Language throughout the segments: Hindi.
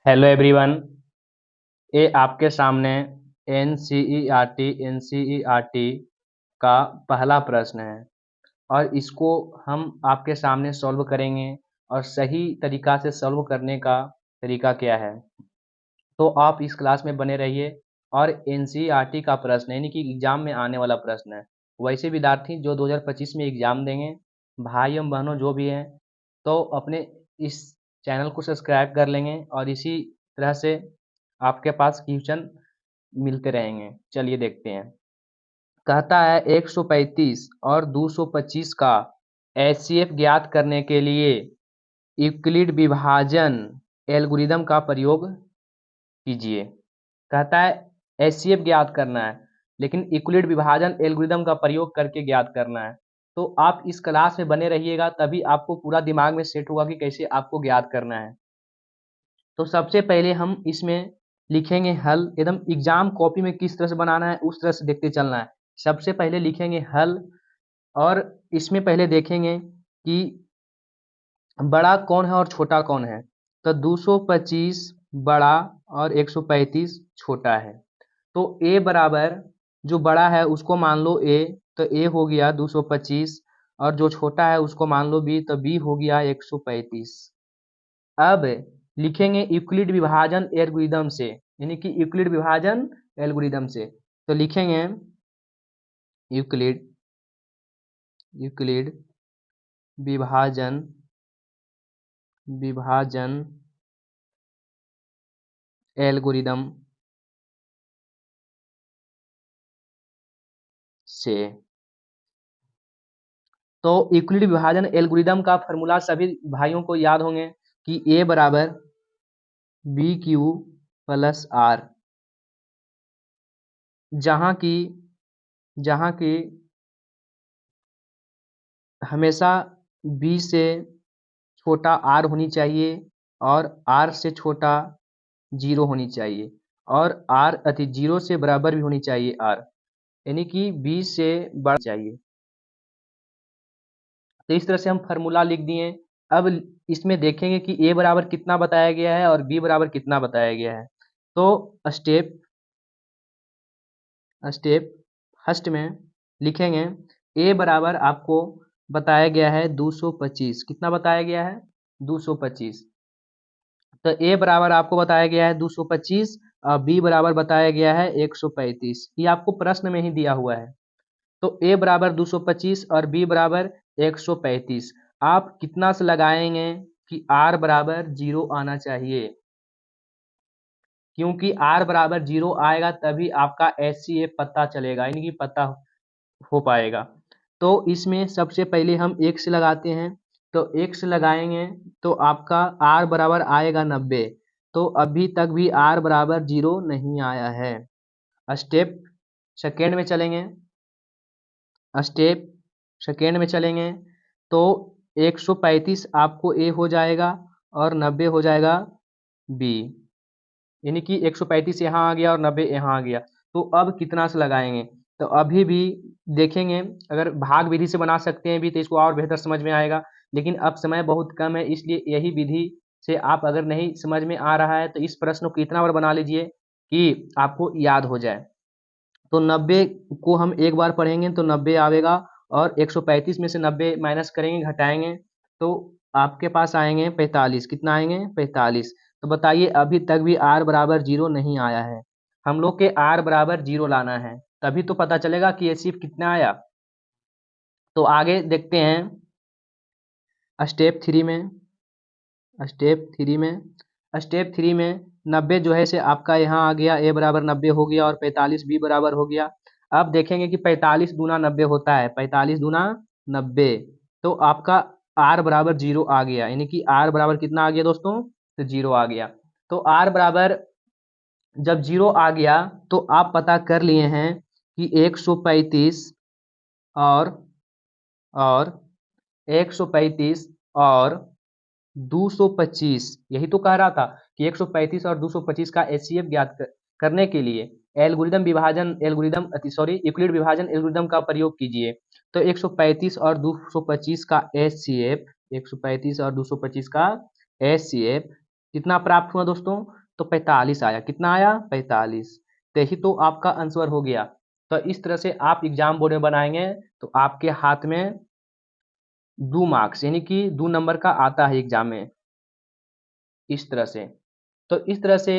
Hello everyone. ये आपके सामने एनसीईआरटी का पहला प्रश्न है और इसको हम आपके सामने सॉल्व करेंगे। और सही तरीका से सॉल्व करने का तरीका क्या है, तो आप इस क्लास में बने रहिए। और एनसीईआरटी का प्रश्न यानी कि एग्जाम में आने वाला प्रश्न है। वैसे विद्यार्थी जो 2025 में एग्जाम देंगे, भाई एवं बहनों जो भी हैं, तो अपने इस चैनल को सब्सक्राइब कर लेंगे और इसी तरह से आपके पास क्वेश्चन मिलते रहेंगे। चलिए देखते हैं। कहता है 135 और 225 का एचसीएफ ज्ञात करने के लिए यूक्लिड विभाजन एल्गोरिदम का प्रयोग कीजिए। कहता है एचसीएफ ज्ञात करना है, लेकिन यूक्लिड विभाजन एल्गोरिदम का प्रयोग करके ज्ञात करना है। तो आप इस क्लास में बने रहिएगा, तभी आपको पूरा दिमाग में सेट होगा कि कैसे आपको ज्ञात करना है। तो सबसे पहले हम इसमें लिखेंगे हल। एकदम एग्जाम कॉपी में किस तरह से बनाना है उस तरह से देखते चलना है। सबसे पहले लिखेंगे हल, और इसमें पहले देखेंगे कि बड़ा कौन है और छोटा कौन है। तो 225 बड़ा और 135 छोटा है। तो a बराबर, जो बड़ा है उसको मान लो a, तो a हो गया 225, और जो छोटा है उसको मान लो b, तो b हो गया 135। अब लिखेंगे यूक्लिड विभाजन एल्गोरिदम से, यानी कि यूक्लिड विभाजन एल्गोरिदम से। तो लिखेंगे यूक्लिड यूक्लिड विभाजन विभाजन एल्गोरिदम से। तो यूक्लिड विभाजन एल्गोरिदम का फॉर्मूला सभी भाइयों को याद होंगे कि a बराबर बी क्यू प्लस आर, जहाँ की हमेशा b से छोटा r होनी चाहिए और r से छोटा 0 होनी चाहिए, और r अति 0 से बराबर भी होनी चाहिए r, यानी कि b से बड़ा चाहिए। तो इस तरह से हम फार्मूला लिख दिए। अब इसमें देखेंगे कि a बराबर कितना बताया गया है और b बराबर कितना बताया गया है। तो स्टेप स्टेप फर्स्ट में लिखेंगे a बराबर आपको बताया गया है 225। कितना बताया गया है? 225। तो a बराबर आपको बताया गया है 225 और b बराबर बताया गया है 135। ये आपको प्रश्न में ही दिया हुआ है। तो a बराबर 225 और b बराबर 135। आप कितना से लगाएंगे कि r बराबर 0 आना चाहिए, क्योंकि r बराबर 0 आएगा तभी आपका एचसीएफ पता चलेगा, यानी कि पता हो पाएगा। तो इसमें सबसे पहले हम 1 से लगाते हैं। तो 1 से लगाएंगे तो आपका r बराबर आएगा 90। तो अभी तक भी r बराबर 0 नहीं आया है। स्टेप सेकेंड में चलेंगे स्टेप सेकेंड में चलेंगे तो 135 आपको a हो जाएगा और 90 हो जाएगा b, यानी कि 135 यहाँ आ गया और 90 यहाँ आ गया। तो अब कितना से लगाएंगे? तो अभी भी देखेंगे, अगर भाग विधि से बना सकते हैं भी तो इसको और बेहतर समझ में आएगा, लेकिन अब समय बहुत कम है, इसलिए यही विधि से आप अगर नहीं समझ में आ रहा है तो इस प्रश्न को इतना बार बना लीजिए कि आपको याद हो जाए। तो 90 को हम एक बार पढ़ेंगे तो 90 आएगा, और 135 में से 90 माइनस करेंगे, घटाएंगे, तो आपके पास आएंगे 45। कितना आएंगे? 45। तो बताइए अभी तक भी r बराबर 0 नहीं आया है। हम लोग के r बराबर 0 लाना है, तभी तो पता चलेगा कि एचसीएफ कितना आया। तो आगे देखते हैं स्टेप थ्री में स्टेप थ्री में स्टेप थ्री में 90 जो है से आपका यहाँ आ गया, a बराबर 90 हो गया और 45 b बराबर हो गया। अब देखेंगे कि 45 दूना 90 होता है, 45 दूना 90। तो आपका r बराबर 0 आ गया, यानी कि r बराबर कितना आ गया दोस्तों? तो 0 आ गया। तो r बराबर जब 0 आ गया तो आप पता कर लिए हैं कि 135 और और 135 और 225, यही तो कह रहा था कि 135 और 225 का एचसीएफ ज्ञात करने के लिए एल्गोरिदम विभाजन एल्गोरिदम सॉरी यूक्लिड विभाजन एल्गोरिदम का प्रयोग कीजिए। तो 135 और 225 का एचसीएफ 135 और 225 का एचसीएफ कितना प्राप्त हुआ दोस्तों? तो 45 आया। कितना आया? 45। तो यही तो आपका आंसर हो गया। तो इस तरह से आप एग्जाम बोर्ड में बनाएंगे तो आपके हाथ में 2 मार्क्स यानी कि 2 नंबर का आता है एग्जाम में, इस तरह से। तो इस तरह से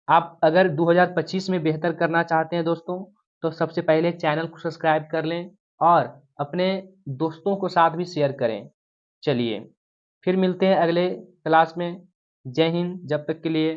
आप अगर 2025 में बेहतर करना चाहते हैं दोस्तों, तो सबसे पहले चैनल को सब्सक्राइब कर लें और अपने दोस्तों को साथ भी शेयर करें। चलिए फिर मिलते हैं अगले क्लास में। जय हिंद, जब तक के लिए।